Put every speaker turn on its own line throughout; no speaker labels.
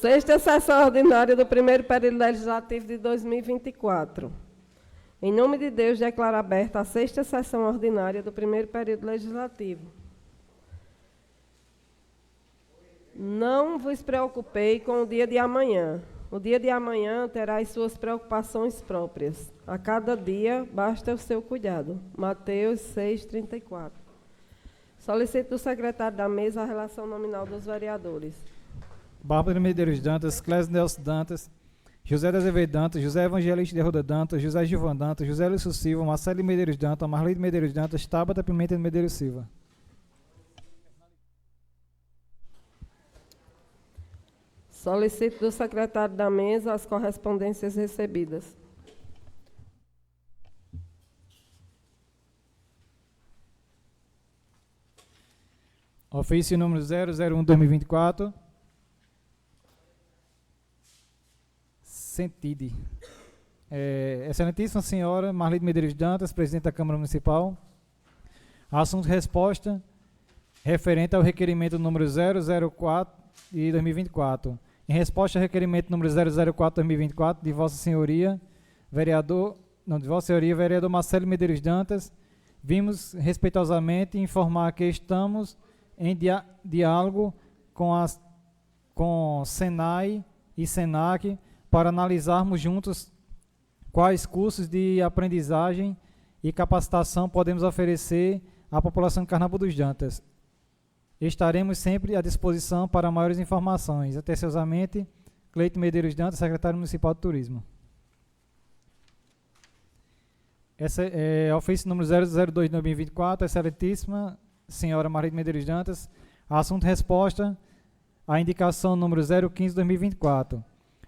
Sexta sessão ordinária do primeiro período legislativo de 2024. Em nome de Deus, declaro aberta a sexta sessão ordinária do primeiro período legislativo. Não vos preocupei com o dia de amanhã. O dia de amanhã terá as suas preocupações próprias. A cada dia basta o seu cuidado. Mateus 6:34. Solicito do secretário da mesa a relação nominal dos vereadores.
Bárbara Medeiros Dantas, Clésio Nelson Dantas, José de Azevedo Dantas, José Evangelista de Arruda Dantas, José Gilvan Dantas, José Lúcio Silva, Marcelo Medeiros Dantas, Marlene Medeiros Dantas, Tabata Pimenta de Medeiros Silva.
Solicito do secretário da mesa as correspondências recebidas.
Ofício número 001/2024. Sentide. Excelentíssima senhora Marlene Medeiros Dantas, presidente da Câmara Municipal. Assunto resposta referente ao requerimento número 004 de 2024. Em resposta ao requerimento número 004/2024 de Vossa Senhoria, vereador Marcelo Medeiros Dantas, vimos respeitosamente informar que estamos em diálogo com Senai e Senac para analisarmos juntos quais cursos de aprendizagem e capacitação podemos oferecer à população de Carnaúba dos Dantas. Estaremos sempre à disposição para maiores informações. Atenciosamente, Cleito Medeiros Dantas, secretário municipal de Turismo. Essa é ofício número 002/2024, excelentíssima senhora Marlene Medeiros Dantas. Assunto resposta à indicação número 015/2024.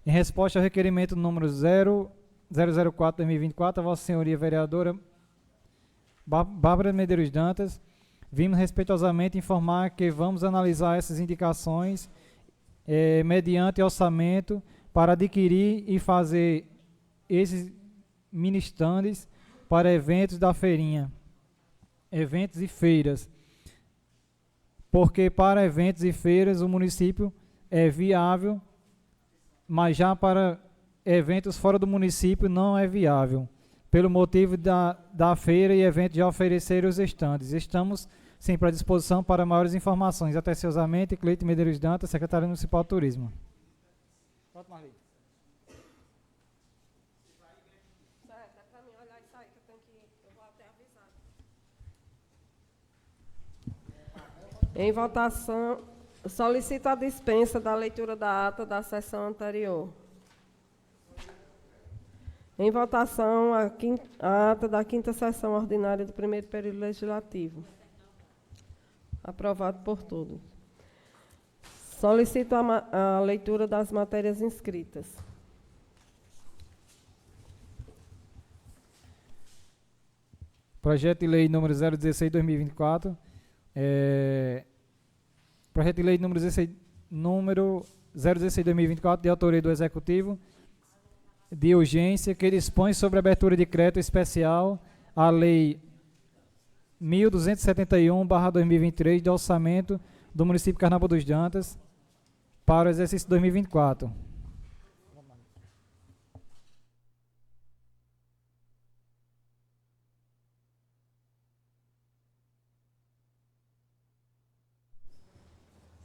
Em resposta ao requerimento número 004/2024, a Vossa Senhoria Vereadora Bárbara Medeiros Dantas, vimos respeitosamente informar que vamos analisar essas indicações mediante orçamento para adquirir e fazer esses mini stands para eventos da feirinha, eventos e feiras, porque para eventos e feiras o município é viável, mas já para eventos fora do município não é viável, pelo motivo da feira e evento já oferecer os estandes. Estamos sempre à disposição para maiores informações. Atenciosamente, Cleito Medeiros Dantas, secretário municipal de Turismo. Pronto, Marli.
Certo, é para mim olhar isso aí, que eu vou até avisar. Em votação, solicito a dispensa da leitura da ata da sessão anterior. Em votação, a ata da quinta sessão ordinária do primeiro período legislativo. Aprovado por todos. Solicito a leitura das matérias inscritas.
Projeto de lei número 016/2024. Projeto de lei número 016/2024, de autoria do Executivo, de urgência, que dispõe sobre a abertura de crédito especial à Lei 1271/2023, de orçamento do município de Carnaúba dos Dantas, para o exercício 2024.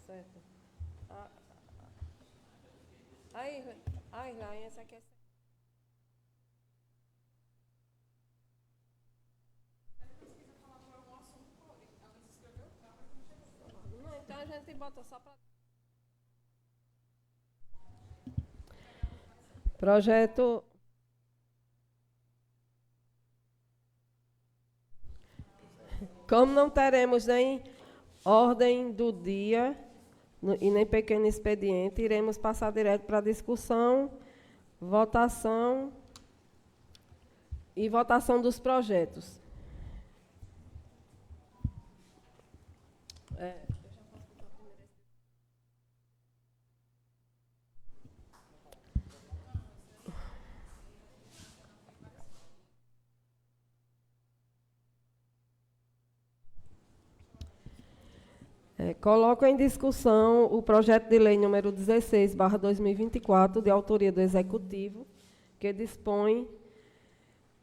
Certo. Aí, essa aqui é... Não, então a gente bota só para... Projeto... Como não teremos nem ordem do dia e nem pequeno expediente, iremos passar direto para a discussão, votação e votação dos projetos. Coloco em discussão o projeto de lei número 16/2024, de autoria do Executivo, que dispõe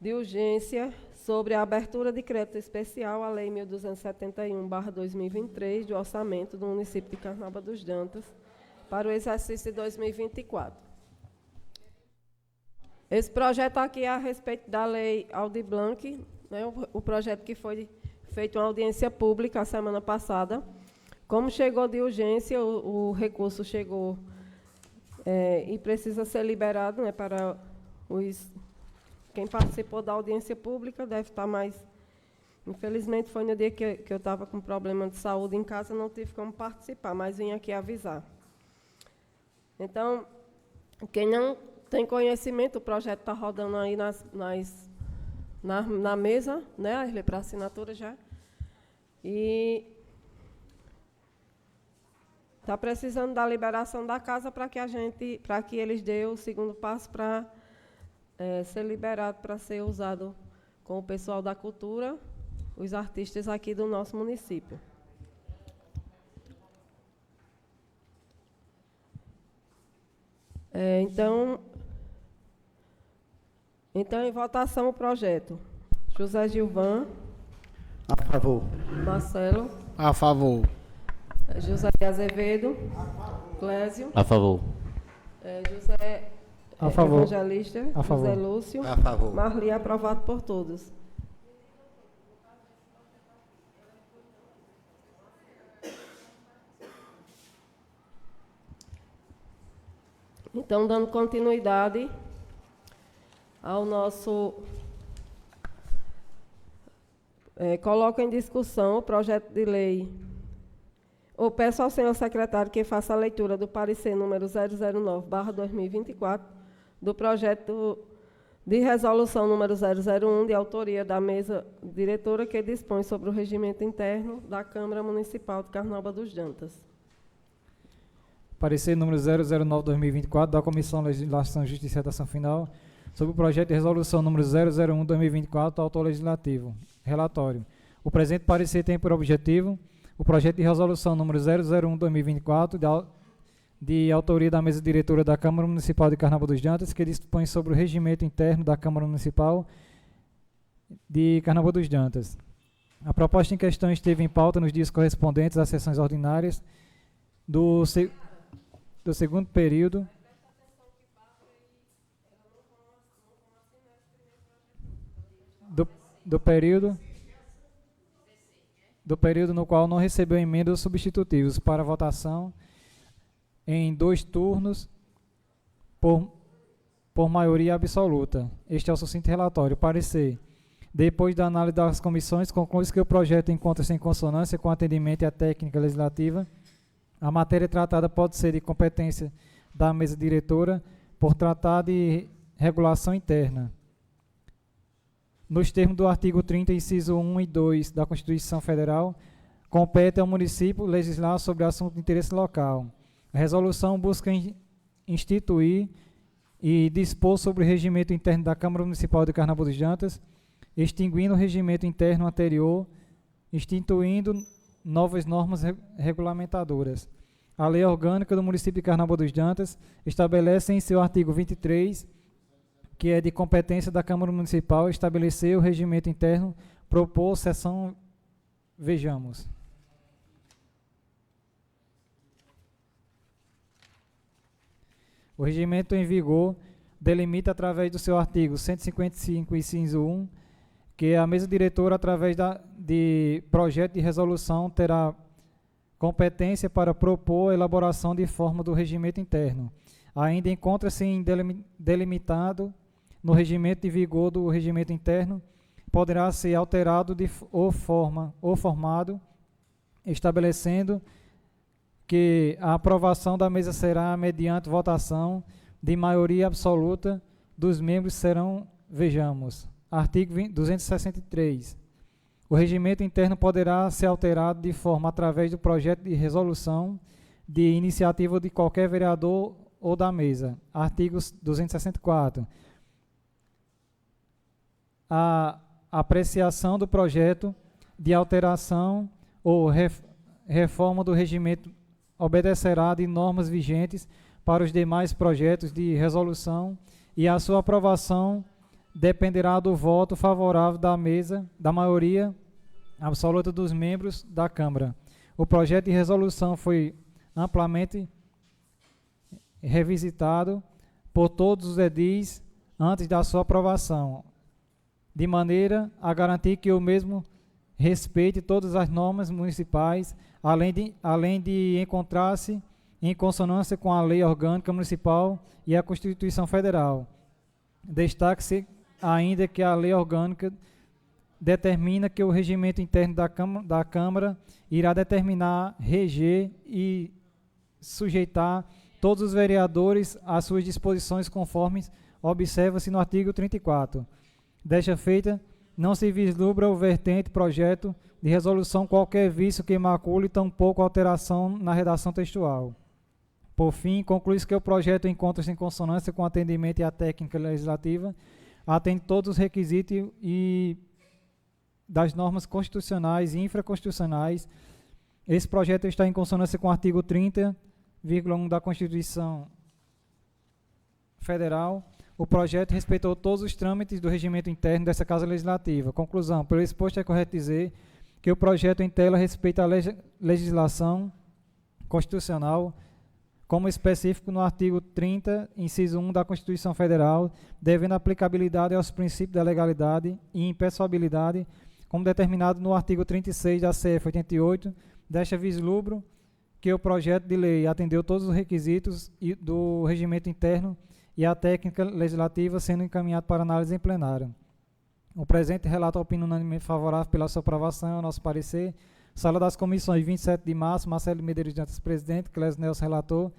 de urgência sobre a abertura de crédito especial à Lei 1271/2023, do orçamento do município de Carnaúba dos Dantas, para o exercício de 2024. Esse projeto aqui é a respeito da Lei Aldir Blanc, né, o projeto que foi feito uma audiência pública a semana passada. Como chegou de urgência, o recurso chegou e precisa ser liberado, né, para quem participou da audiência pública, deve estar mais... Infelizmente, foi no dia que eu estava com problema de saúde em casa, não tive como participar, mas vim aqui avisar. Então, quem não tem conhecimento, o projeto está rodando aí na mesa, né, para assinatura já, e está precisando da liberação da casa para que eles dêem o segundo passo para ser liberado para ser usado com o pessoal da cultura, os artistas aqui do nosso município. Então, em votação o projeto. José Gilvan.
A favor.
Marcelo.
A favor.
José Azevedo. Clésio.
A favor.
José
A favor.
Evangelista.
A favor.
José Lúcio.
A favor.
Marli, aprovado por todos. Então, dando continuidade ao nosso... coloco em discussão o projeto de lei. Eu peço ao senhor secretário que faça a leitura do parecer número 009/2024, do projeto de resolução número 001, de autoria da mesa diretora, que dispõe sobre o regimento interno da Câmara Municipal de Carnaúba dos Dantas.
Parecer número 009/2024 da Comissão Legislação, Justiça e Redação Final sobre o projeto de resolução número 001/2024 do autor legislativo. Relatório. O presente parecer tem por objetivo o projeto de resolução número 001/2024 de autoria da mesa diretora da Câmara Municipal de Carnaúba dos Dantas, que dispõe sobre o regimento interno da Câmara Municipal de Carnaúba dos Dantas. A proposta em questão esteve em pauta nos dias correspondentes às sessões ordinárias do segundo período do período no qual não recebeu emendas substitutivos para votação em 2 turnos por maioria absoluta. Este é o sucinto relatório. Parecer. Depois da análise das comissões, conclui-se que o projeto encontra-se em consonância com o atendimento e a técnica legislativa. A matéria tratada pode ser de competência da mesa diretora por tratar de regulação interna. Nos termos do artigo 30, inciso 1 e 2 da Constituição Federal, compete ao município legislar sobre assunto de interesse local. A resolução busca instituir e dispor sobre o regimento interno da Câmara Municipal de Carnaúba dos Dantas, extinguindo o regimento interno anterior, instituindo novas normas regulamentadoras. A Lei Orgânica do município de Carnaúba dos Dantas estabelece em seu artigo 23, que é de competência da Câmara Municipal, estabelecer o regimento interno, propor sessão. Vejamos. O regimento em vigor delimita, através do seu artigo 155, inciso 1, que a mesa diretora, através de projeto de resolução, terá competência para propor a elaboração de forma do regimento interno. Ainda encontra-se delimitado no regimento de vigor do regimento interno, poderá ser alterado ou formado, estabelecendo que a aprovação da mesa será mediante votação de maioria absoluta dos membros serão, vejamos, artigo 263. O regimento interno poderá ser alterado de forma através do projeto de resolução de iniciativa de qualquer vereador ou da mesa. Artigo 264. A apreciação do projeto de alteração ou reforma do regimento obedecerá de normas vigentes para os demais projetos de resolução e a sua aprovação dependerá do voto favorável da maioria absoluta dos membros da Câmara. O projeto de resolução foi amplamente revisitado por todos os edis antes da sua aprovação, de maneira a garantir que o mesmo respeite todas as normas municipais, além de encontrar-se em consonância com a Lei Orgânica Municipal e a Constituição Federal. Destaque-se ainda que a Lei Orgânica determina que o regimento interno da Câmara irá determinar, reger e sujeitar todos os vereadores às suas disposições conforme observa-se no artigo 34. Desta feita, não se vislumbra o vertente projeto de resolução qualquer vício que macule, tampouco alteração na redação textual. Por fim, conclui-se que o projeto encontra-se em consonância com o atendimento e a técnica legislativa, atende todos os requisitos e das normas constitucionais e infraconstitucionais. Esse projeto está em consonância com o artigo 30,1 da Constituição Federal. O projeto respeitou todos os trâmites do regimento interno dessa Casa Legislativa. Conclusão, pelo exposto é correto dizer que o projeto em tela respeita a legislação constitucional, como específico no artigo 30, inciso 1 da Constituição Federal, devendo aplicabilidade aos princípios da legalidade e impessoalidade, como determinado no artigo 36 da CF 88, desta vislumbro que o projeto de lei atendeu todos os requisitos do regimento interno e a técnica legislativa, sendo encaminhado para análise em plenário. O presente relato opina unanimemente favorável pela sua aprovação, ao nosso parecer. Sala das Comissões, 27 de março, Marcelo Medeiros Dantas, presidente, Clésio Nelson, relator,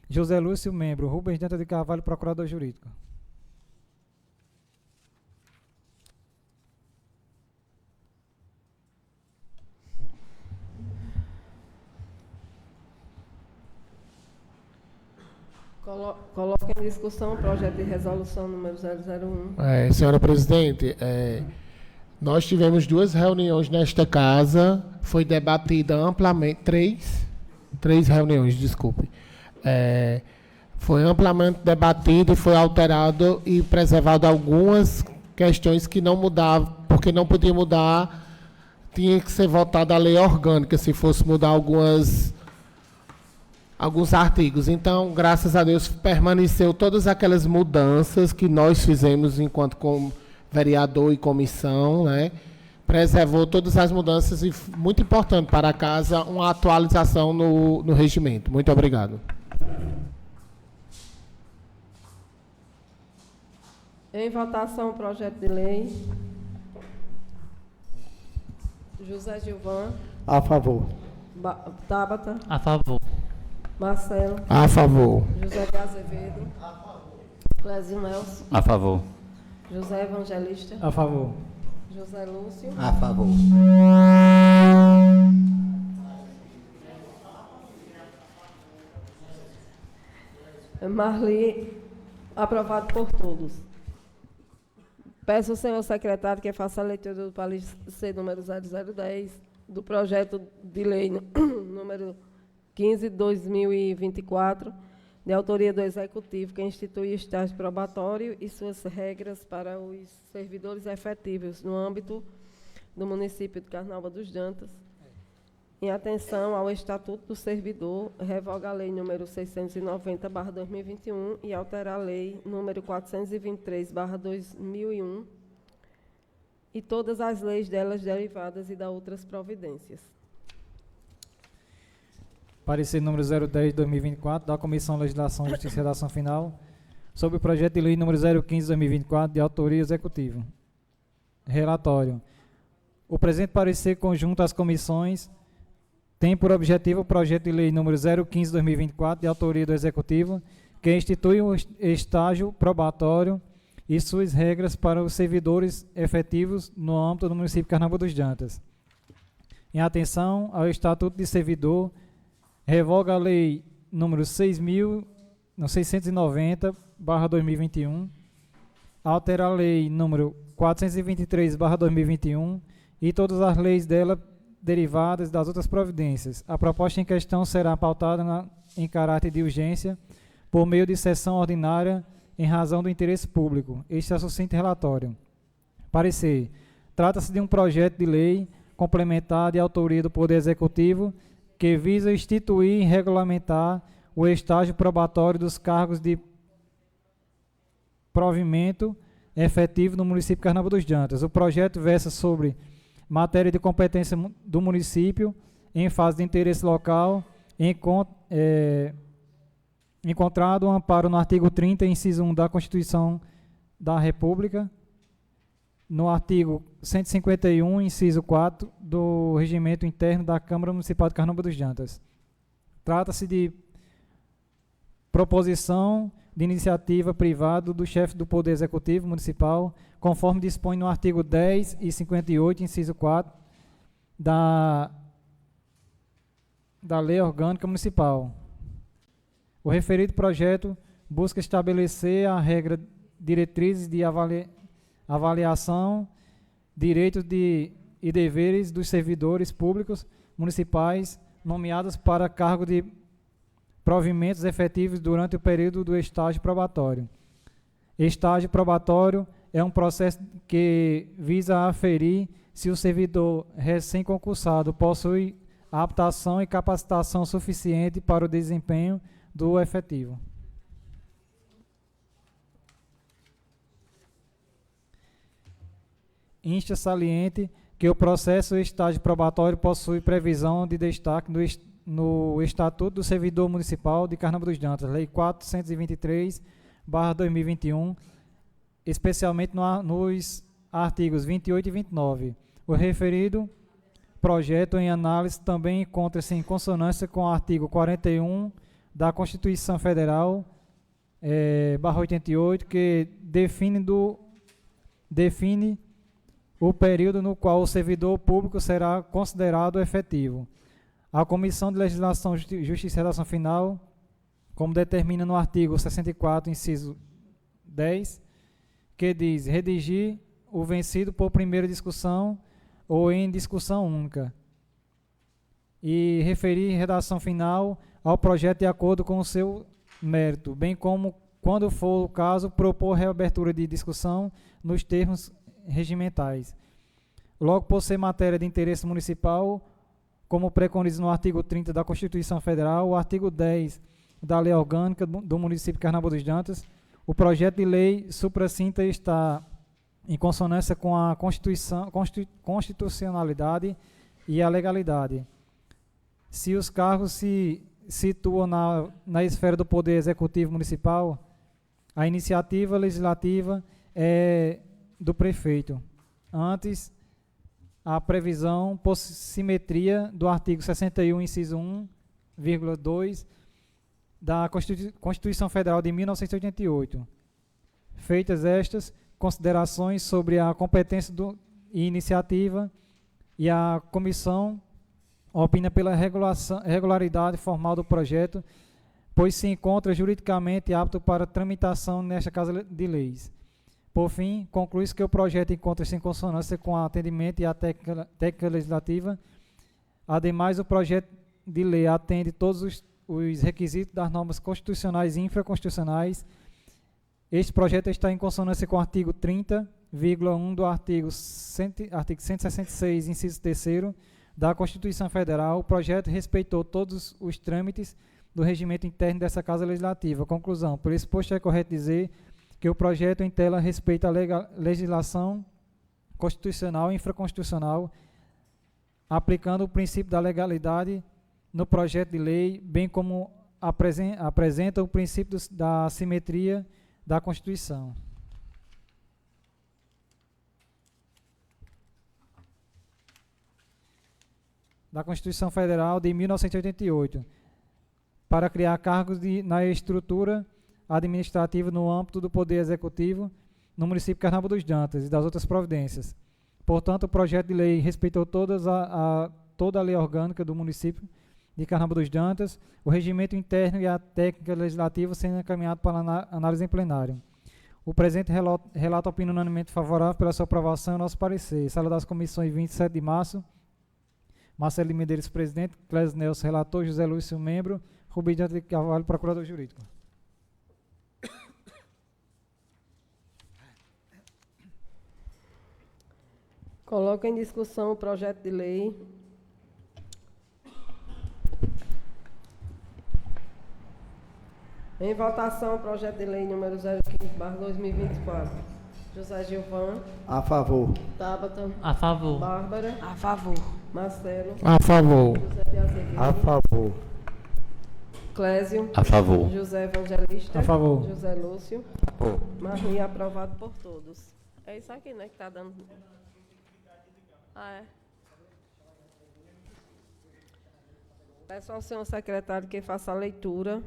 José Lúcio, membro, Rubens Dantas de Carvalho, procurador jurídico.
Coloca em discussão o projeto de resolução número 001.
Senhora presidente, nós tivemos 2 reuniões nesta casa, foi debatida amplamente, três reuniões, desculpe. Foi amplamente debatido e foi alterado e preservado algumas questões que não mudavam, porque não podia mudar, tinha que ser votada a lei orgânica, se fosse mudar alguns artigos. Então, graças a Deus, permaneceu todas aquelas mudanças que nós fizemos enquanto vereador e comissão, né? Preservou todas as mudanças e, muito importante para a casa, uma atualização no regimento. Muito obrigado.
Em votação, o projeto de lei. José Gilvan.
A favor.
Tabata.
A favor.
Marcelo.
A favor.
José de Azevedo. A favor. Clésio Nelson.
A favor.
José Evangelista.
A favor.
José Lúcio.
A favor.
Marli, aprovado por todos. Peço ao senhor secretário que faça a leitura do parecer número 0010 do projeto de lei número 15/2024, de autoria do Executivo, que institui o estágio probatório e suas regras para os servidores efetivos no âmbito do município de Carnaúba dos Dantas. Em atenção ao Estatuto do Servidor, revoga a Lei número 690/2021 e altera a Lei número 423/2001 e todas as leis delas derivadas e da outras providências.
Parecer número 010 de 2024 da Comissão Legislação, Justiça e Redação Final sobre o projeto de lei número 015 de 2024 de autoria executiva. Relatório. O presente parecer conjunto às comissões tem por objetivo o projeto de lei número 015 de 2024 de autoria do Executivo, que institui o estágio probatório e suas regras para os servidores efetivos no âmbito do município de Carnaúba dos Dantas. Em atenção ao Estatuto de Servidor, revoga a Lei número 690/2021, altera a Lei número 423/2021 e todas as leis dela derivadas das outras providências. A proposta em questão será pautada em caráter de urgência por meio de sessão ordinária em razão do interesse público. Este é o sucinto relatório. Parecer. Trata-se de um projeto de lei complementar de autoria do Poder Executivo que visa instituir e regulamentar o estágio probatório dos cargos de provimento efetivo no município de Carnaúba dos Jantas. O projeto versa sobre matéria de competência do município em fase de interesse local, encontrado um amparo no artigo 30, inciso 1 da Constituição da República, no artigo 151, inciso 4 do Regimento Interno da Câmara Municipal de Carnaúba dos Jantas. Trata-se de proposição de iniciativa privada do chefe do Poder Executivo Municipal, conforme dispõe no artigo 10 e 58, inciso 4, da Lei Orgânica Municipal. O referido projeto busca estabelecer a regra diretrizes de avaliação, direitos e deveres dos servidores públicos municipais nomeados para cargo de provimentos efetivos durante o período do estágio probatório. Estágio probatório é um processo que visa aferir se o servidor recém-concursado possui aptação e capacitação suficiente para o desempenho do efetivo. Insta saliente que o processo estágio probatório possui previsão de destaque no Estatuto do Servidor Municipal de Carnaúba dos Jantas, Lei 423/2021, especialmente nos artigos 28 e 29. O referido projeto em análise também encontra-se em consonância com o artigo 41 da Constituição Federal, /88, que define o período no qual o servidor público será considerado efetivo. A Comissão de Legislação, Justiça e Redação Final, como determina no artigo 64, inciso 10, que diz: redigir o vencido por primeira discussão ou em discussão única, e referir redação final ao projeto de acordo com o seu mérito, bem como, quando for o caso, propor reabertura de discussão nos termos regimentais. Logo, por ser matéria de interesse municipal, como preconiza no artigo 30 da Constituição Federal, o artigo 10 da Lei Orgânica do município de Carnaúba dos Jantas, o projeto de lei supracinta está em consonância com a constitucionalidade e a legalidade. Se os cargos se situam na esfera do Poder Executivo Municipal, a iniciativa legislativa é do prefeito. Antes, a previsão por simetria do artigo 61, inciso 1,2 da Constituição Federal de 1988. Feitas estas considerações sobre a competência e iniciativa, e a comissão opina pela regularidade formal do projeto, pois se encontra juridicamente apto para tramitação nesta Casa de Leis. Por fim, conclui-se que o projeto encontra-se em consonância com o atendimento e a técnica legislativa. Ademais, o projeto de lei atende todos os requisitos das normas constitucionais e infraconstitucionais. Este projeto está em consonância com o artigo 30,1 do artigo 166, inciso 3º, da Constituição Federal. O projeto respeitou todos os trâmites do regimento interno dessa Casa Legislativa. Conclusão: por exposto, é correto dizer que o projeto em tela respeita a legislação constitucional e infraconstitucional, aplicando o princípio da legalidade no projeto de lei, bem como apresenta o princípio da simetria da Constituição. Da Constituição Federal de 1988, para criar cargos na estrutura administrativa no âmbito do Poder Executivo no município de Carnaúba dos Jantas e das outras providências. Portanto, o projeto de lei respeitou toda a lei orgânica do município de Carnaúba dos Jantas, o regimento interno e a técnica legislativa sendo encaminhado para análise em plenário. O presente relato opina unanimemente favorável pela sua aprovação e nosso parecer. Sala das Comissões, 27 de março, Marcelo Medeiros, presidente. Clésio Nelson, relator. José Lúcio, membro. Rubens de Carvalho, procurador jurídico.
Coloco em discussão o projeto de lei em votação o projeto de lei número 015/2024. José Gilvan.
A favor.
Tabata.
A favor.
Bárbara.
A favor.
Marcelo.
A favor.
José de Azevedo.
A favor.
Clésio.
A favor.
José Evangelista.
A favor.
José Lúcio.
A favor.
Marli, aprovado por todos. É isso aqui, né, que está dando... Ah, é? Peço ao senhor secretário que faça a leitura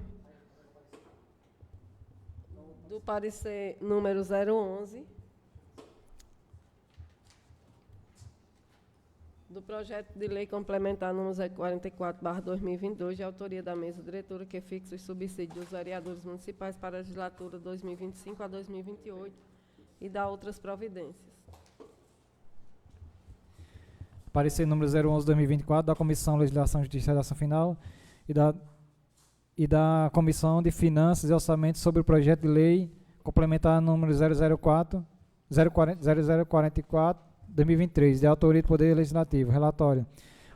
do parecer número 011 do projeto de lei complementar número 044/2022, de autoria da mesa diretora, que fixa os subsídios dos vereadores municipais para a legislatura 2025 a 2028 e dá outras providências.
Parecer número 011/2024 da Comissão Legislação, Justiça e Redação Final e da Comissão de Finanças e Orçamento sobre o projeto de lei complementar número 0044/2023, de autoria do Poder Legislativo. Relatório.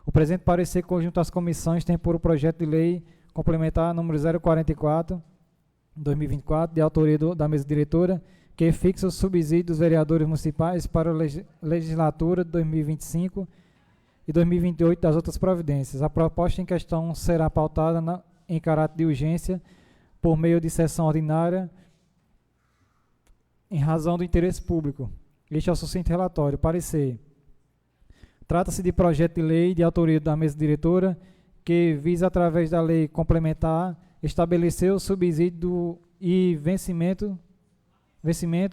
O presente parecer conjunto às comissões tem por o projeto de lei complementar número 044/2024, de autoria da mesa diretora, que fixa o subsídio dos vereadores municipais para a legislatura de 2025 e 2028 das outras providências. A proposta em questão será pautada em caráter de urgência por meio de sessão ordinária em razão do interesse público. Este é o sucinto relatório. Parecer. Trata-se de projeto de lei de autoria da mesa diretora que visa, através da lei complementar, estabelecer o subsídio e vencimento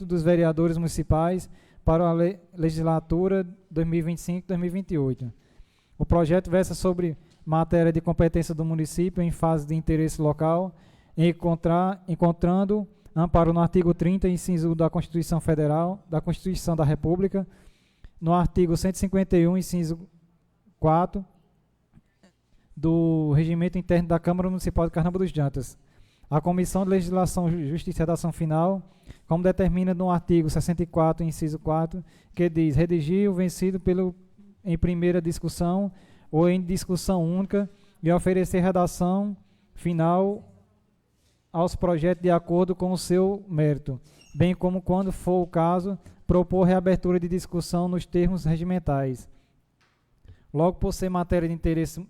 dos vereadores municipais para a legislatura 2025-2028. O projeto versa sobre matéria de competência do município em fase de interesse local, encontrando amparo no artigo 30, inciso da Constituição Federal, da Constituição da República, no artigo 151, inciso 4, do Regimento Interno da Câmara Municipal de Carnaúba dos Jantas. A Comissão de Legislação, Justiça e Redação Final, como determina no artigo 64, inciso 4, que diz: redigir o vencido em primeira discussão ou em discussão única e oferecer redação final aos projetos de acordo com o seu mérito, bem como, quando for o caso, propor reabertura de discussão nos termos regimentais. Logo, por ser matéria de interesse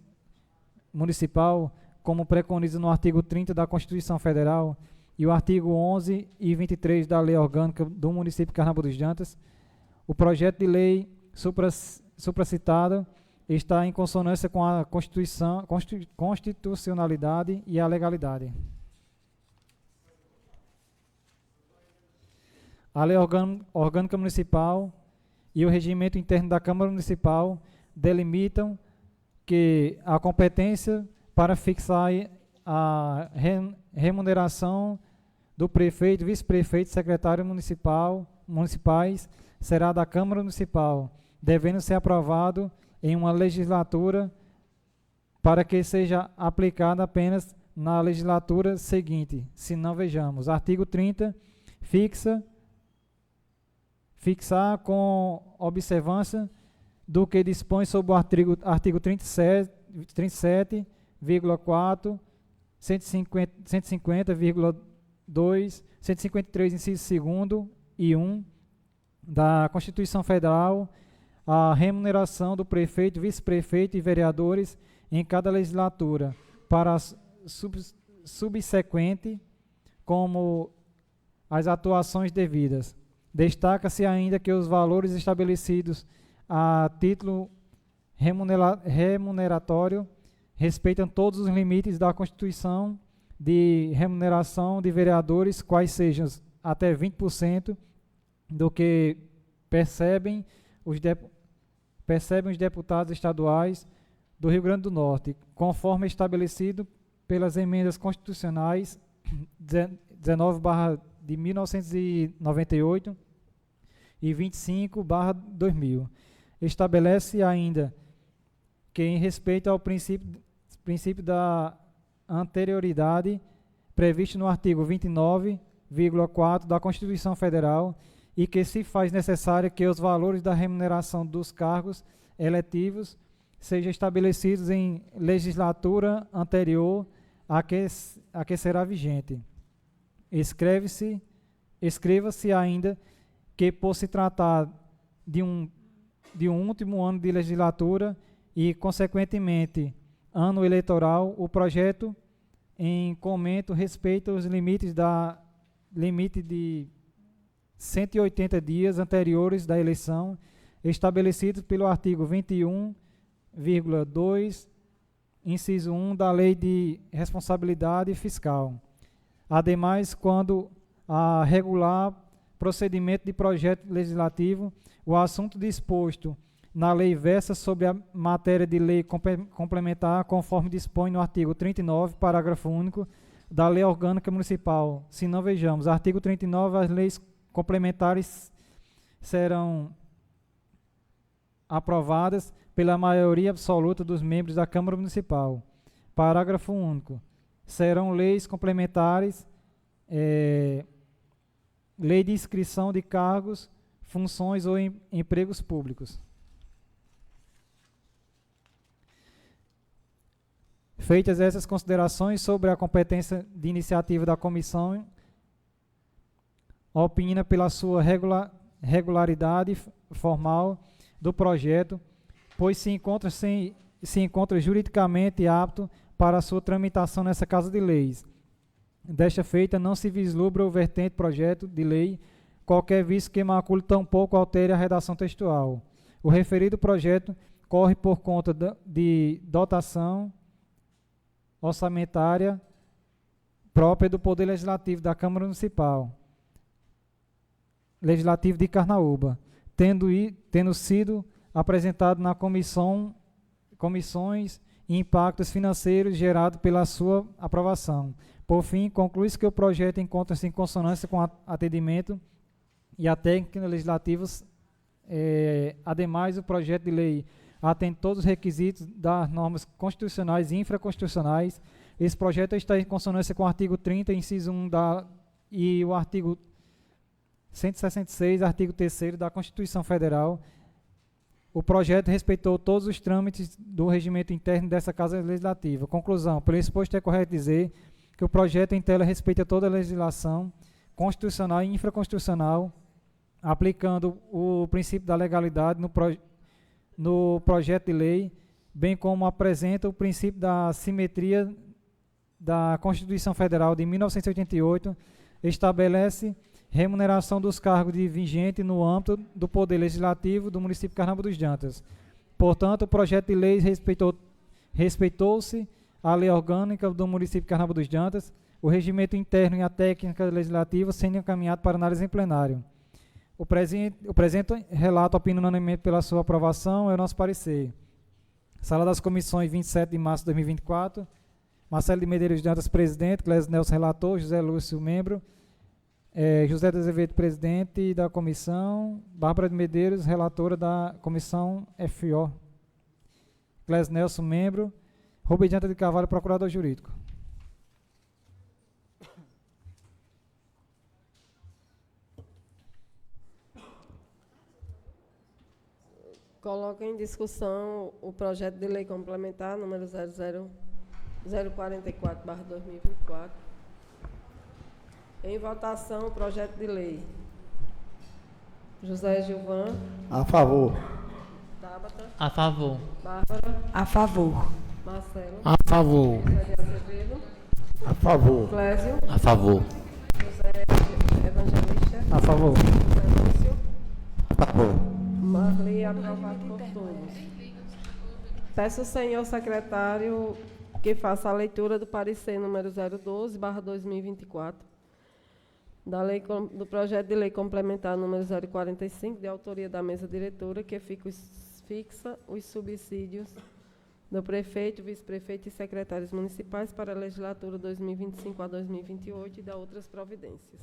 municipal, como preconiza no artigo 30 da Constituição Federal e o artigo 11 e 23 da Lei Orgânica do Município de Carnaúba dos Jantas, o projeto de lei supracitado está em consonância com a constitucionalidade e a legalidade. A Lei Orgânica Municipal e o Regimento Interno da Câmara Municipal delimitam que a competência para fixar a remuneração do prefeito, vice-prefeito e secretário municipais será da Câmara Municipal, devendo ser aprovado em uma legislatura para que seja aplicada apenas na legislatura seguinte. Se não, vejamos, artigo 30, fixar com observância do que dispõe sobre o artigo 37,4, 150,2, 153, inciso 2º e 1 da Constituição Federal, a remuneração do prefeito, vice-prefeito e vereadores em cada legislatura para subsequente, como as atuações devidas. Destaca-se ainda que os valores estabelecidos a título remuneratório respeitam todos os limites da Constituição de remuneração de vereadores, quais sejam até 20% do que percebem os deputados estaduais do Rio Grande do Norte, conforme estabelecido pelas emendas constitucionais 19/1998 e 25/2000. Estabelece ainda que, em respeito ao princípio da anterioridade previsto no artigo 29,4 da Constituição Federal, e que se faz necessário que os valores da remuneração dos cargos eletivos sejam estabelecidos em legislatura anterior a que será vigente. Escreva-se ainda que, por se tratar de um último ano de legislatura e, consequentemente, ano eleitoral, o projeto em comento respeita os limite de 180 dias anteriores da eleição, estabelecidos pelo artigo 21,2, inciso 1 da Lei de Responsabilidade Fiscal. Ademais, quando a regular procedimento de projeto legislativo, o assunto disposto na lei versa sobre a matéria de lei complementar, conforme dispõe no artigo 39, parágrafo único, da Lei Orgânica Municipal. Se não vejamos, artigo 39, as leis complementares serão aprovadas pela maioria absoluta dos membros da Câmara Municipal. Parágrafo único. Serão leis complementares, lei de inscrição de cargos, funções ou empregos públicos. Feitas essas considerações sobre a competência de iniciativa da comissão, opina pela sua regularidade formal do projeto, pois se encontra juridicamente apto para a sua tramitação nessa Casa de Leis. Desta feita, não se vislumbra o vertente projeto de lei, qualquer vício que macule tampouco altere a redação textual. O referido projeto corre por conta de dotação orçamentária própria do Poder Legislativo da Câmara Municipal, Legislativo de Carnaúba, tendo sido apresentado na comissões e impactos financeiros gerados pela sua aprovação. Por fim, conclui-se que o projeto encontra-se em consonância com o atendimento e a técnica legislativos. Ademais, o projeto de lei atende todos os requisitos das normas constitucionais e infraconstitucionais. Esse projeto está em consonância com o artigo 30, inciso 1 e o artigo 166, artigo 3º da Constituição Federal. O projeto respeitou todos os trâmites do regimento interno dessa Casa Legislativa. Conclusão, pelo exposto é correto dizer que o projeto em tela respeita toda a legislação constitucional e infraconstitucional, aplicando o princípio da legalidade no projeto de lei, bem como apresenta o princípio da simetria da Constituição Federal de 1988, estabelece remuneração dos cargos de vigente no âmbito do Poder Legislativo do município de Carnaúba dos Jantas. Portanto, o projeto de lei respeitou-se a lei orgânica do município de Carnaúba dos Jantas, o regimento interno e a técnica legislativa sendo encaminhado para análise em plenário. O presente relato opina unanimemente pela sua aprovação, é o nosso parecer. Sala das Comissões, 27 de março de 2024. Marcelo de Medeiros Dantas, presidente. Clésio Nelson, relator. José Lúcio, membro. José de Azevedo, presidente da comissão. Bárbara de Medeiros, relatora da comissão FO. Clésio Nelson, membro. Rubem Dantas de Carvalho, procurador jurídico.
Coloca em discussão o projeto de lei complementar número 044/2024. Em votação, o projeto de lei. José Gilvan.
A favor.
Tabata.
A favor.
Bárbara.
A favor.
Marcelo.
A favor.
José de Azevedo.
A favor.
Clésio.
A favor.
José Evangelista.
A favor.
José Lúcio.
A favor.
Marli, aprovado por todos. Peço ao senhor secretário que faça a leitura do parecer número 012/2024, do projeto de lei complementar número 045, de autoria da mesa diretora, que fixa os subsídios do prefeito, vice-prefeito e secretários municipais para a legislatura 2025 a 2028 e da outras providências.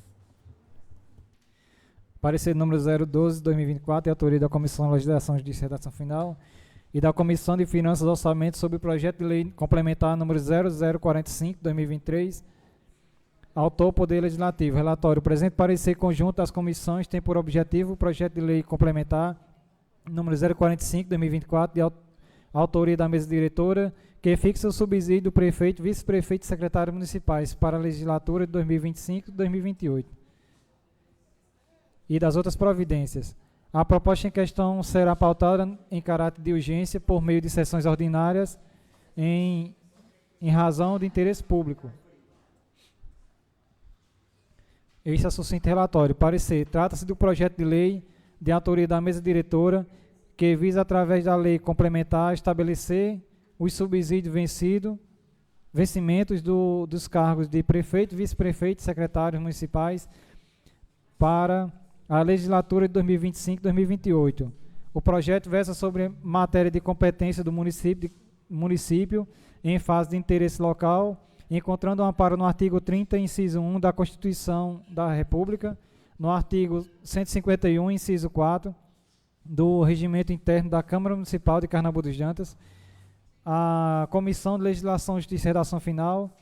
Parecer número 012/2024, de autoria da Comissão de Legislação, Justiça e Redação Final. e da Comissão de Finanças e Orçamento sobre o projeto de lei complementar número 0045/2023. Autor, Poder Legislativo. Relatório. O presente parecer conjunto das comissões tem por objetivo o projeto de lei complementar número 045/2024, de autoria da mesa diretora, que fixa o subsídio do prefeito, vice-prefeito e secretários municipais para a legislatura de 2025 e 2028 e das outras providências. A proposta em questão será pautada em caráter de urgência por meio de sessões ordinárias em razão de interesse público. Este é o sucinto relatório. Parecer. Trata-se do projeto de lei de autoria da mesa diretora que visa, através da lei complementar, estabelecer os subsídios vencimentos dos cargos de prefeito, vice-prefeito e secretários municipais para a legislatura de 2025 e 2028. O projeto versa sobre matéria de competência do município em fase de interesse local, encontrando um amparo no artigo 30, inciso 1 da Constituição da República, no artigo 151, inciso 4, do Regimento Interno da Câmara Municipal de Carnaúba dos Jantas, a Comissão de Legislação, Justiça e Redação Final,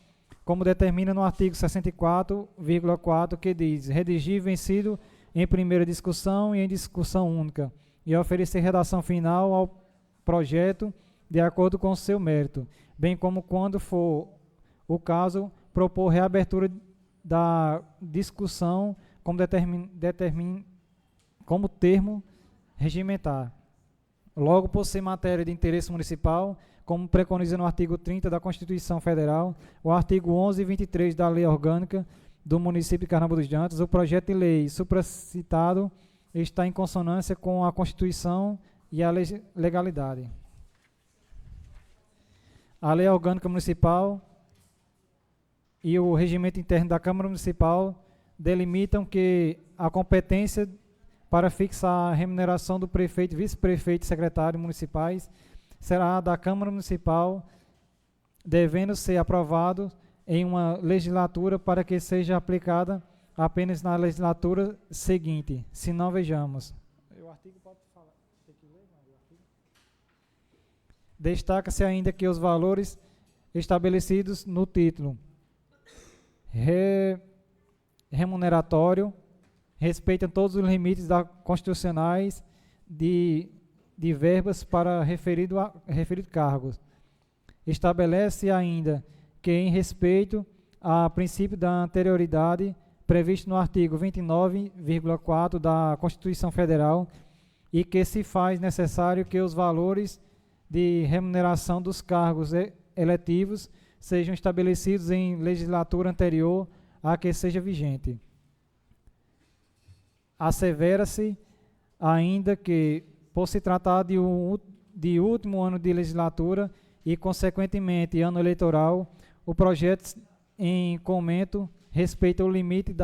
como determina no artigo 64,4, que diz: redigir vencido em primeira discussão e em discussão única, e oferecer redação final ao projeto de acordo com o seu mérito, bem como, quando for o caso, propor reabertura da discussão como como termo regimentar. Logo, por ser matéria de interesse municipal, como preconiza no artigo 30 da Constituição Federal, o artigo 11 e 23 da Lei Orgânica do município de Carnaúba dos Jantas, o projeto de lei supracitado está em consonância com a Constituição e a legalidade. A Lei Orgânica Municipal e o Regimento Interno da Câmara Municipal delimitam que a competência para fixar a remuneração do prefeito, vice-prefeito e secretários municipais será da Câmara Municipal, devendo ser aprovado em uma legislatura para que seja aplicada apenas na legislatura seguinte. Se não, vejamos. O artigo pode falar. Tem que ler, não, o artigo. Destaca-se ainda que os valores estabelecidos no título remuneratório respeitam todos os limites constitucionais de verbas para referido cargos. Estabelece ainda que, em respeito a princípio da anterioridade previsto no artigo 29,4 da Constituição Federal, e que se faz necessário que os valores de remuneração dos cargos eletivos sejam estabelecidos em legislatura anterior à que seja vigente. Assevera-se ainda que, por se tratar de último ano de legislatura e, consequentemente, ano eleitoral, o projeto em comento respeita o limite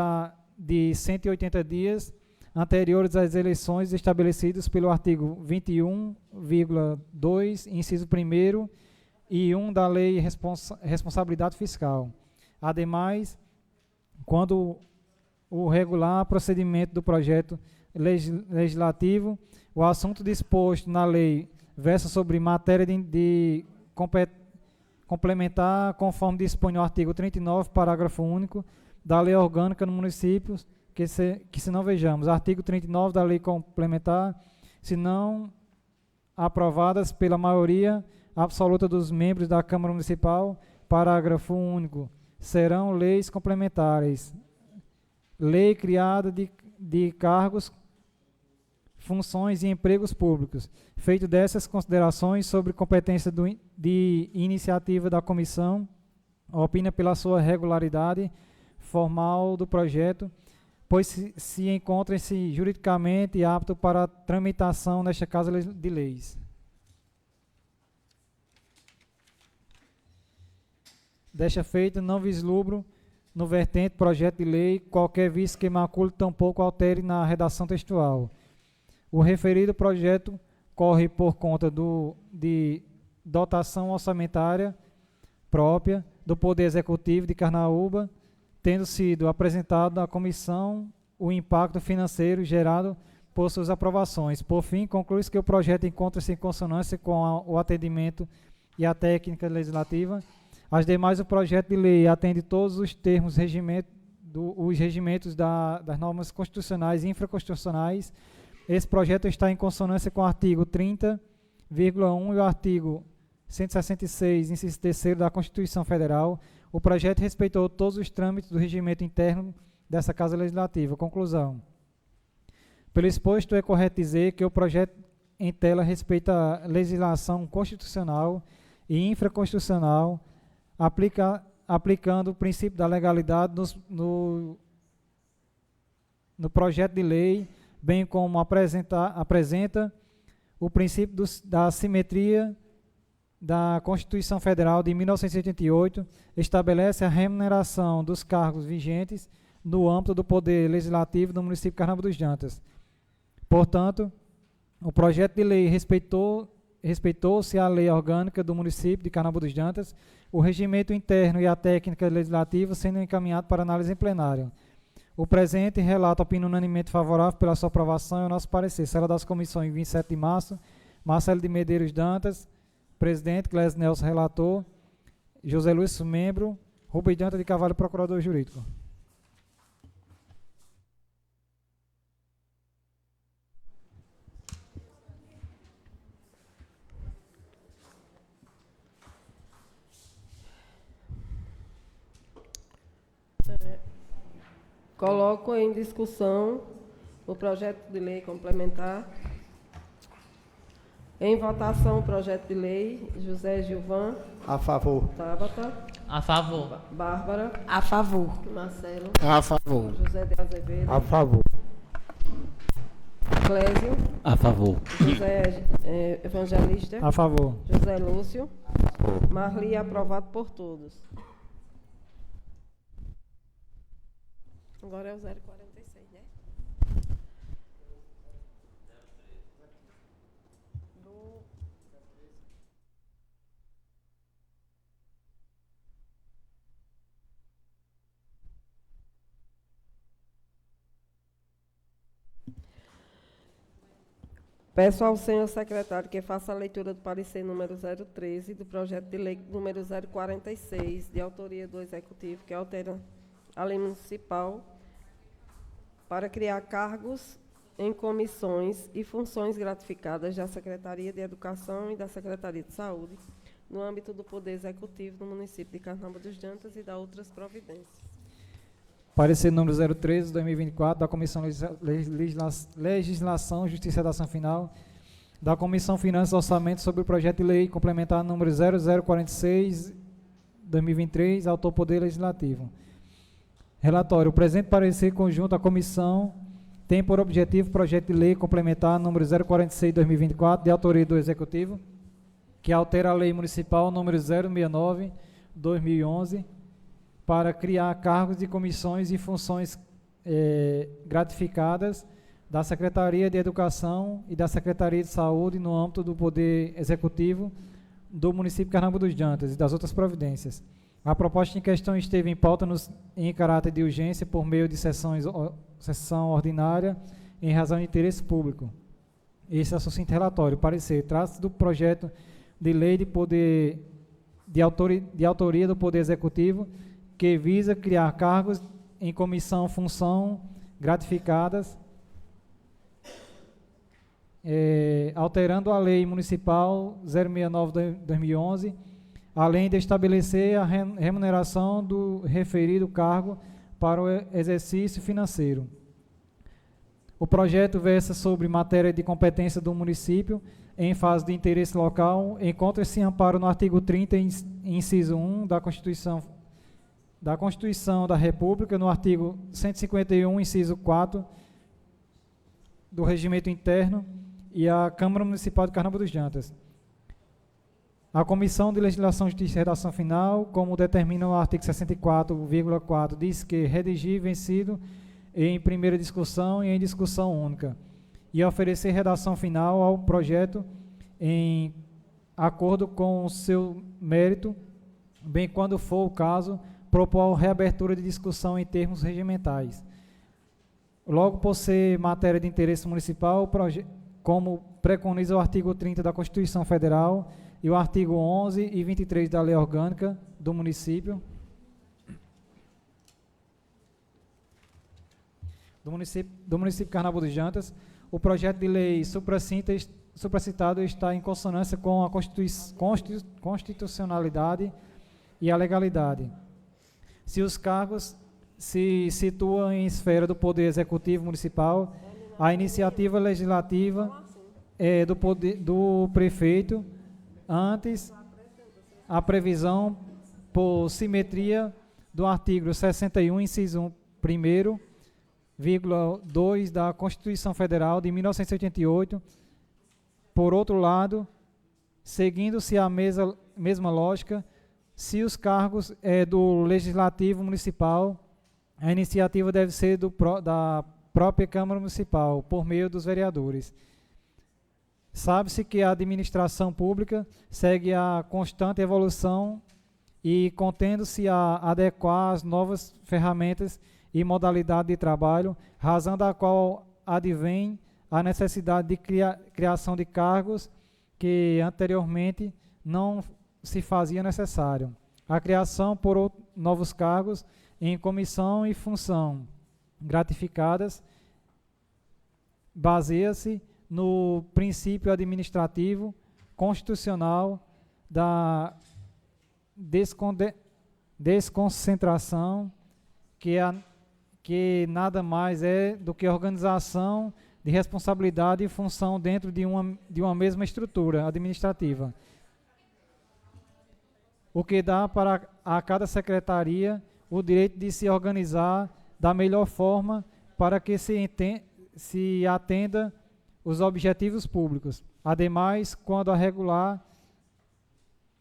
de 180 dias anteriores às eleições estabelecidos pelo artigo 21,2, inciso 1º e 1 da Lei Responsabilidade Fiscal. Ademais, quando o regular procedimento do projeto legislativo, o assunto disposto na lei versa sobre matéria de complementar, conforme dispõe o artigo 39, parágrafo único, da Lei Orgânica no município, que se não vejamos, artigo 39 da Lei Complementar, se não aprovadas pela maioria absoluta dos membros da Câmara Municipal, parágrafo único, serão leis complementares. Lei criada de cargos, funções e empregos públicos. Feito dessas considerações sobre competência de iniciativa da comissão, opina pela sua regularidade formal do projeto, pois se encontra-se juridicamente apto para tramitação nesta Casa de Leis. Desta feita, não vislumbro no vertente projeto de lei qualquer vício que macule, tampouco altere na redação textual. O referido projeto corre por conta de dotação orçamentária própria do Poder Executivo de Carnaúba, tendo sido apresentado à comissão o impacto financeiro gerado por suas aprovações. Por fim, conclui-se que o projeto encontra-se em consonância com o atendimento e a técnica legislativa. As demais, o projeto de lei atende todos os termos, os regimentos das normas constitucionais e infraconstitucionais. Esse projeto está em consonância com o artigo 30,1 e o artigo 166, inciso 3º da Constituição Federal. O projeto respeitou todos os trâmites do regimento interno dessa Casa Legislativa. Conclusão. Pelo exposto, é correto dizer que o projeto em tela respeita a legislação constitucional e infraconstitucional, aplicando o princípio da legalidade no projeto de lei, bem como apresenta o princípio da simetria da Constituição Federal de 1988, estabelece a remuneração dos cargos vigentes no âmbito do Poder Legislativo do município de Carnaúba dos Jantas. Portanto, o projeto de lei respeitou-se a lei orgânica do município de Carnaúba dos Jantas, o regimento interno e a técnica legislativa sendo encaminhado para análise em plenário. O presente relato opina unanimemente favorável pela sua aprovação e o nosso parecer. Sala das comissões, 27 de março, Marcelo de Medeiros Dantas, presidente, Clésio Nelson, relator, José Luiz, membro, Rubem Dantas de Carvalho, procurador jurídico.
Coloco em discussão o projeto de lei complementar. Em votação, o projeto de lei. José Gilvan.
A favor.
Tabata.
A favor.
Bárbara.
A favor.
Marcelo.
A favor.
José de Azevedo.
A favor.
Clésio.
A favor.
José Evangelista.
A favor.
José Lúcio. Marli, aprovado por todos. Agora é o 046, né? Peço ao senhor secretário que faça a leitura do parecer número 013 do projeto de lei número 046, de autoria do Executivo, que altera a lei municipal para criar cargos em comissões e funções gratificadas da Secretaria de Educação e da Secretaria de Saúde, no âmbito do Poder Executivo do município de Carnaúba dos Jantas e da outras providências.
Parecer número 013, 2024, da Comissão Legislação, Justiça e Redação Final, da Comissão Finanças e Orçamento sobre o projeto de lei complementar número 0046, 2023, autor Poder Legislativo. Relatório. O presente parecer conjunto à comissão tem por objetivo o projeto de lei complementar número 046, 2024, de autoria do Executivo, que altera a lei municipal número 069, 2011, para criar cargos de comissões e funções gratificadas da Secretaria de Educação e da Secretaria de Saúde no âmbito do Poder Executivo do município de Carnaúba dos Jantas e das outras providências. A proposta em questão esteve em pauta em caráter de urgência por meio de sessão ordinária em razão de interesse público. Esse é o sucinto relatório. Parecer. Trata-se do projeto de lei de autoria do Poder Executivo que visa criar cargos em comissão, função gratificadas, alterando a Lei Municipal 069/2011, além de estabelecer a remuneração do referido cargo para o exercício financeiro. O projeto versa sobre matéria de competência do município em fase de interesse local, encontra-se em amparo no artigo 30, inciso 1 da Constituição da República, no artigo 151, inciso 4 do Regimento Interno e a Câmara Municipal de Carnaúba dos Jantas. A Comissão de Legislação, Justiça e Redação Final, como determina o artigo 64,4, diz que redigir vencido em primeira discussão e em discussão única, e oferecer redação final ao projeto em acordo com o seu mérito, bem quando for o caso, propor reabertura de discussão em termos regimentais. Logo, por ser matéria de interesse municipal, como preconiza o artigo 30 da Constituição Federal e o artigo 11 e 23 da Lei Orgânica do município, de Carnaúba dos Jantas, o projeto de lei supracitado está em consonância com a constitucionalidade e a legalidade. Se os cargos se situam em esfera do Poder Executivo Municipal, a iniciativa legislativa é do prefeito, antes a previsão por simetria do artigo 61, inciso 1º,2 da Constituição Federal de 1988. Por outro lado, seguindo-se a mesma lógica, se os cargos do Legislativo Municipal, a iniciativa deve ser da própria Câmara Municipal, por meio dos vereadores. Sabe-se que a administração pública segue a constante evolução e contendo-se a adequar as novas ferramentas e modalidade de trabalho, razão da qual advém a necessidade de criação de cargos que anteriormente não se fazia necessário. A criação por novos cargos em comissão e função gratificadas baseia-se no princípio administrativo constitucional da desconcentração, que nada mais é do que organização de responsabilidade e função dentro de uma mesma estrutura administrativa, o que dá para a cada secretaria o direito de se organizar da melhor forma para que se atenda os objetivos públicos. Ademais, quando a regular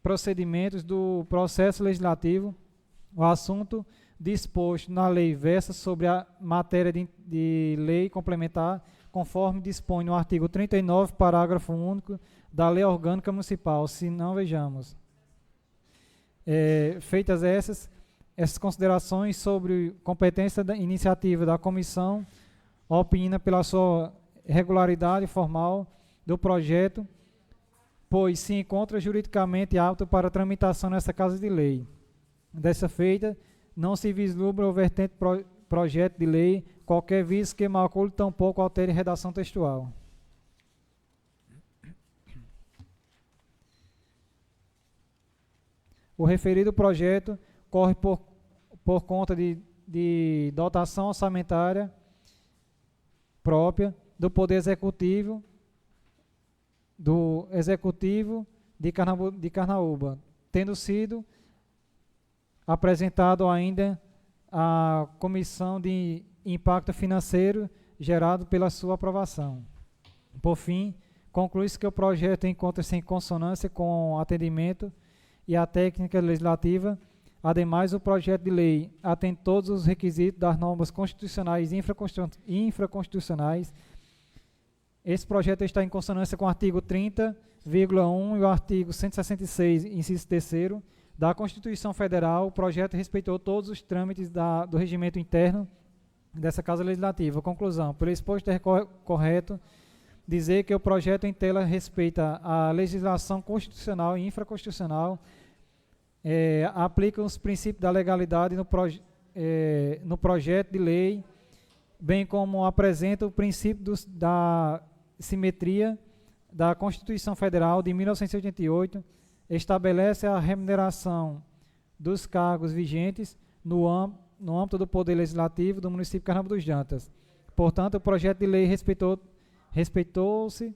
procedimentos do processo legislativo, o assunto disposto na lei versa sobre a matéria de lei complementar, conforme dispõe no artigo 39, parágrafo único da Lei Orgânica Municipal. Se não, vejamos. Feitas essas considerações sobre competência da iniciativa da comissão, opina pela sua regularidade formal do projeto, pois se encontra juridicamente apto para tramitação nesta Casa de Lei. Dessa feita, não se vislumbra o vertente projeto de lei qualquer visto que macule tampouco altere redação textual. O referido projeto corre por conta de dotação orçamentária própria do Poder Executivo, de Carnaúba, tendo sido apresentado ainda à Comissão de Impacto Financeiro gerado pela sua aprovação. Por fim, conclui-se que o projeto encontra-se em consonância com o atendimento e a técnica legislativa. Ademais, o projeto de lei atende todos os requisitos das normas constitucionais e infraconstitucionais. Esse projeto está em consonância com o artigo 30,1 e o artigo 166, inciso 3º, da Constituição Federal. O projeto respeitou todos os trâmites do regimento interno dessa Casa Legislativa. Conclusão: pelo exposto é correto dizer que o projeto em tela respeita a legislação constitucional e infraconstitucional, aplica os princípios da legalidade no projeto de lei, bem como apresenta o princípio da simetria da Constituição Federal de 1988, estabelece a remuneração dos cargos vigentes no âmbito do Poder Legislativo do município de Carnaúba dos Jantas. Portanto, o projeto de lei respeitou-se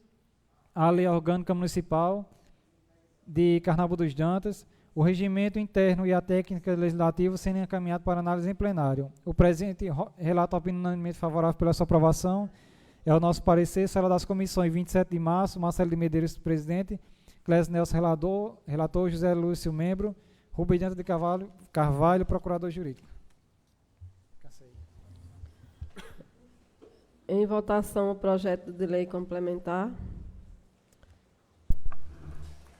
a Lei Orgânica Municipal de Carnaúba dos Jantas, o regimento interno e a técnica legislativa sendo encaminhado para análise em plenário. O presente relato opina unanimemente favorável pela sua aprovação. É o nosso parecer. Sala das Comissões, 27 de março, Marcelo de Medeiros, presidente, Clésio Nelson, relator, José Lúcio, membro, Rubem Dantas de Carvalho, procurador jurídico.
Em votação, o projeto de lei complementar.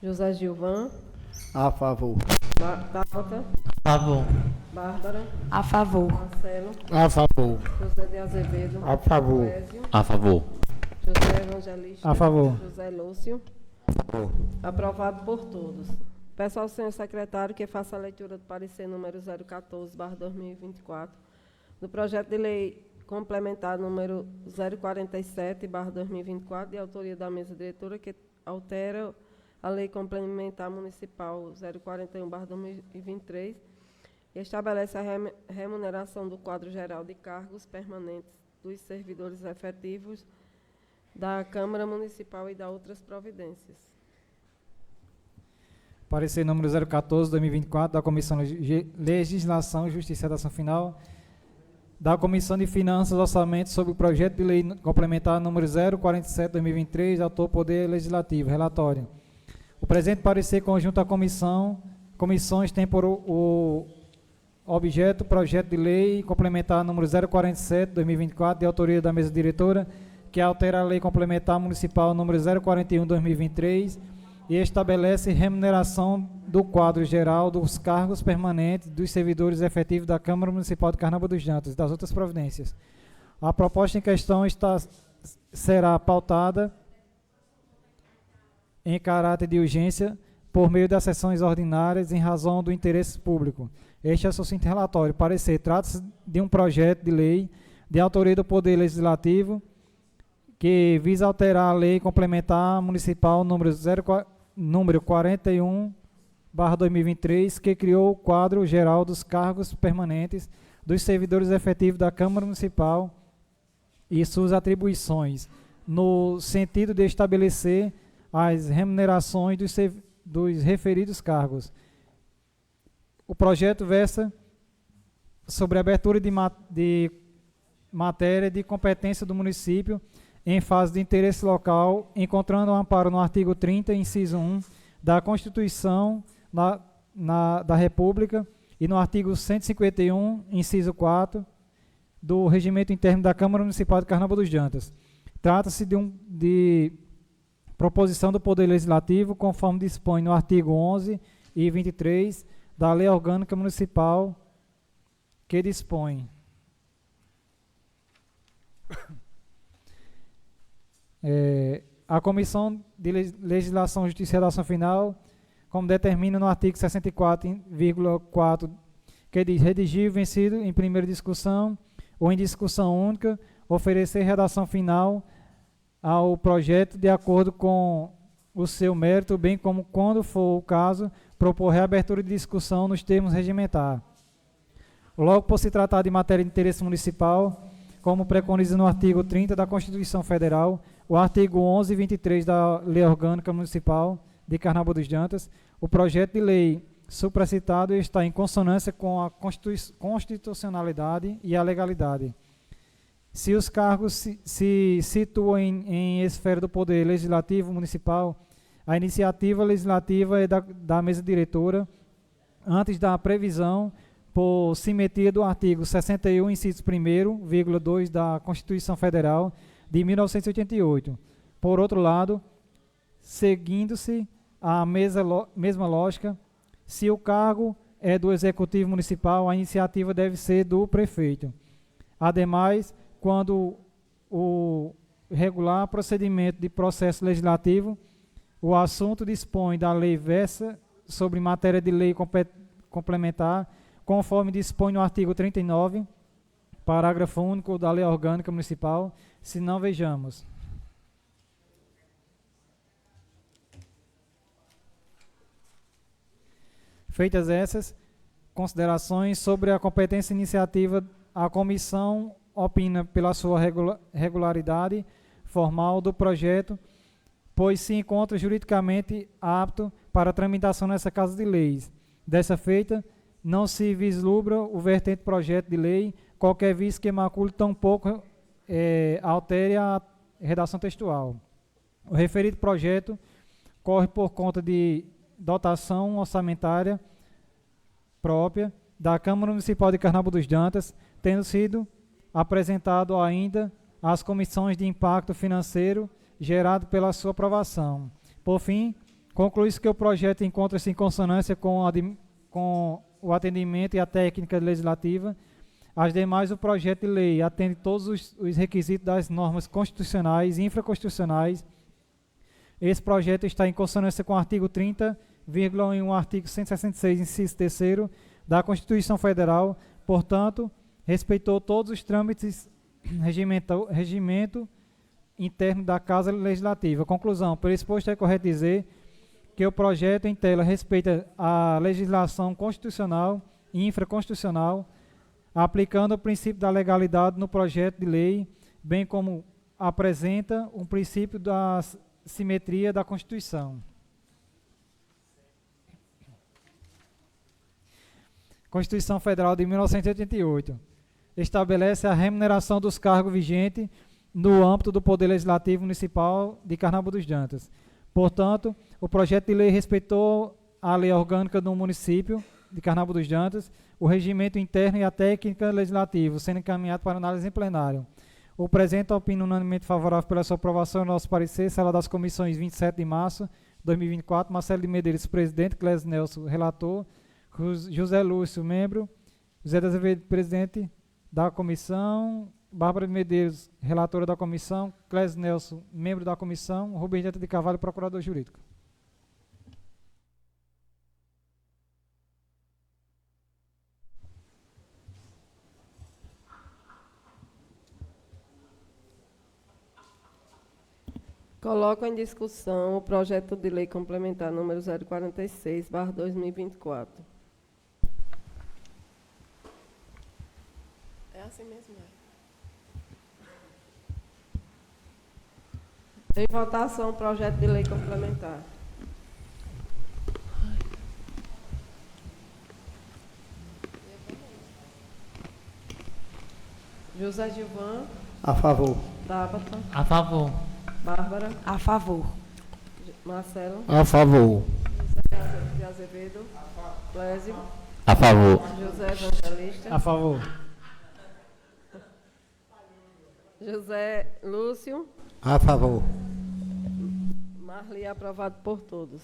José Gilvan.
A favor.
Tabata.
A favor.
Bárbara,
A favor.
Marcelo,
A favor.
José de Azevedo,
A favor.
Clésio,
A favor.
José Evangelista,
A favor.
José Lúcio.
Favor.
Aprovado por todos. Peço ao senhor secretário que faça a leitura do parecer número 014/2024 do projeto de lei complementar número 047/2024, de autoria da mesa diretora, que altera a lei complementar municipal 041/2023 e estabelece a remuneração do quadro geral de cargos permanentes dos servidores efetivos da Câmara Municipal e da outras providências.
Parecer número 014/2024 da Comissão Legislação, Justiça e Redação Final, da Comissão de Finanças e Orçamento sobre o projeto de lei complementar número 047/2023, autor Poder Legislativo. Relatório. O presente parecer conjunto à comissões tem por o objeto projeto de lei complementar número 047/2024, de autoria da mesa diretora, que altera a lei complementar municipal número 041/2023 e estabelece remuneração do quadro geral dos cargos permanentes dos servidores efetivos da Câmara Municipal de Carnaúba dos Jantas e das outras providências. A proposta em questão será pautada em caráter de urgência por meio das sessões ordinárias em razão do interesse público. Este é o sucinto relatório. Parecer, trata-se de um projeto de lei de autoria do Poder Legislativo que visa alterar a lei complementar municipal número 41/2023, que criou o quadro geral dos cargos permanentes dos servidores efetivos da Câmara Municipal e suas atribuições, no sentido de estabelecer as remunerações dos referidos cargos. O projeto versa sobre a abertura de matéria de competência do município em fase de interesse local, encontrando um amparo no artigo 30, inciso 1, da Constituição da República e no artigo 151, inciso 4, do Regimento Interno da Câmara Municipal de Carnaúba dos Jantas. Trata-se de proposição do Poder Legislativo, conforme dispõe no artigo 11 e 23 da Lei Orgânica Municipal, que dispõe a Comissão de Legislação, Justiça e Redação Final, como determina no artigo 64,4, que diz: redigir vencido em primeira discussão ou em discussão única, oferecer redação final ao projeto de acordo com o seu mérito, bem como, quando for o caso, propor reabertura de discussão nos termos regimentar. Logo, por se tratar de matéria de interesse municipal, como preconiza no artigo 30 da Constituição Federal, o artigo 11 e 23 da Lei Orgânica Municipal de Carnaúba dos Jantas, o projeto de lei supracitado está em consonância com a constitucionalidade e a legalidade. Se os cargos se situam em esfera do Poder Legislativo Municipal, a iniciativa legislativa é da mesa diretora, antes da previsão, por simetria do artigo 61, inciso 1º, 2 da Constituição Federal de 1988. Por outro lado, seguindo-se a mesma lógica, se o cargo é do Executivo Municipal, a iniciativa deve ser do prefeito. Ademais, quando o regular procedimento de processo legislativo, o assunto dispõe da lei versa sobre matéria de lei complementar, conforme dispõe no artigo 39, parágrafo único da Lei Orgânica Municipal, se não vejamos. Feitas essas considerações sobre a competência iniciativa, a comissão opina pela sua regularidade formal do projeto, pois se encontra juridicamente apto para tramitação nessa Casa de Leis. Dessa feita, não se vislumbra o vertente projeto de lei, qualquer visto que macule tampouco altere a redação textual. O referido projeto corre por conta de dotação orçamentária própria da Câmara Municipal de Carnaúba dos Jantas, tendo sido apresentado ainda às comissões de impacto financeiro gerado pela sua aprovação. Por fim, conclui-se que o projeto encontra-se em consonância com o atendimento e a técnica legislativa. As demais, o projeto de lei atende todos os requisitos das normas constitucionais e infraconstitucionais. Esse projeto está em consonância com o artigo 30,1, artigo 166, inciso 3º da Constituição Federal. Portanto, respeitou todos os trâmites regimento interno da Casa Legislativa. Conclusão, por exposto é correto dizer que o projeto em tela respeita a legislação constitucional e infraconstitucional, aplicando o princípio da legalidade no projeto de lei, bem como apresenta um princípio da simetria da Constituição. Constituição Federal de 1988 estabelece a remuneração dos cargos vigentes no âmbito do Poder Legislativo Municipal de Carnaúba dos Dantas. Portanto, o projeto de lei respeitou a lei orgânica do município de Carnaúba dos Dantas, o regimento interno e a técnica legislativa, sendo encaminhado para análise em plenário. O presente opina unanimemente favorável pela sua aprovação e nosso parecer, sala das comissões 27 de março de 2024, Marcelo de Medeiros, presidente, Clésio Nelson, relator, José Lúcio, membro, José de Azevedo, presidente da comissão, Bárbara de Medeiros, relatora da comissão, Clésio Nelson, membro da comissão, Rubens Janta de Carvalho, procurador jurídico.
Coloco em discussão o projeto de lei complementar número 046/2024. É assim mesmo, é. Em votação, o projeto de lei complementar. José Gilvan.
A favor.
Tabata.
A favor.
Bárbara.
A favor.
Marcelo.
A favor.
José de Azevedo. Clésio.
A favor.
José Evangelista.
A favor.
José Lúcio.
A favor.
Marli, aprovado por todos.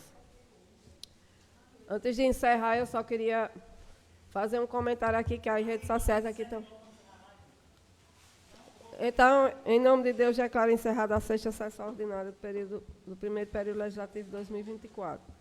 Antes de encerrar, eu só queria fazer um comentário aqui, que as redes sociais aqui estão... Então, em nome de Deus, declaro encerrada a 6ª sessão ordinária do primeiro período legislativo de 2024.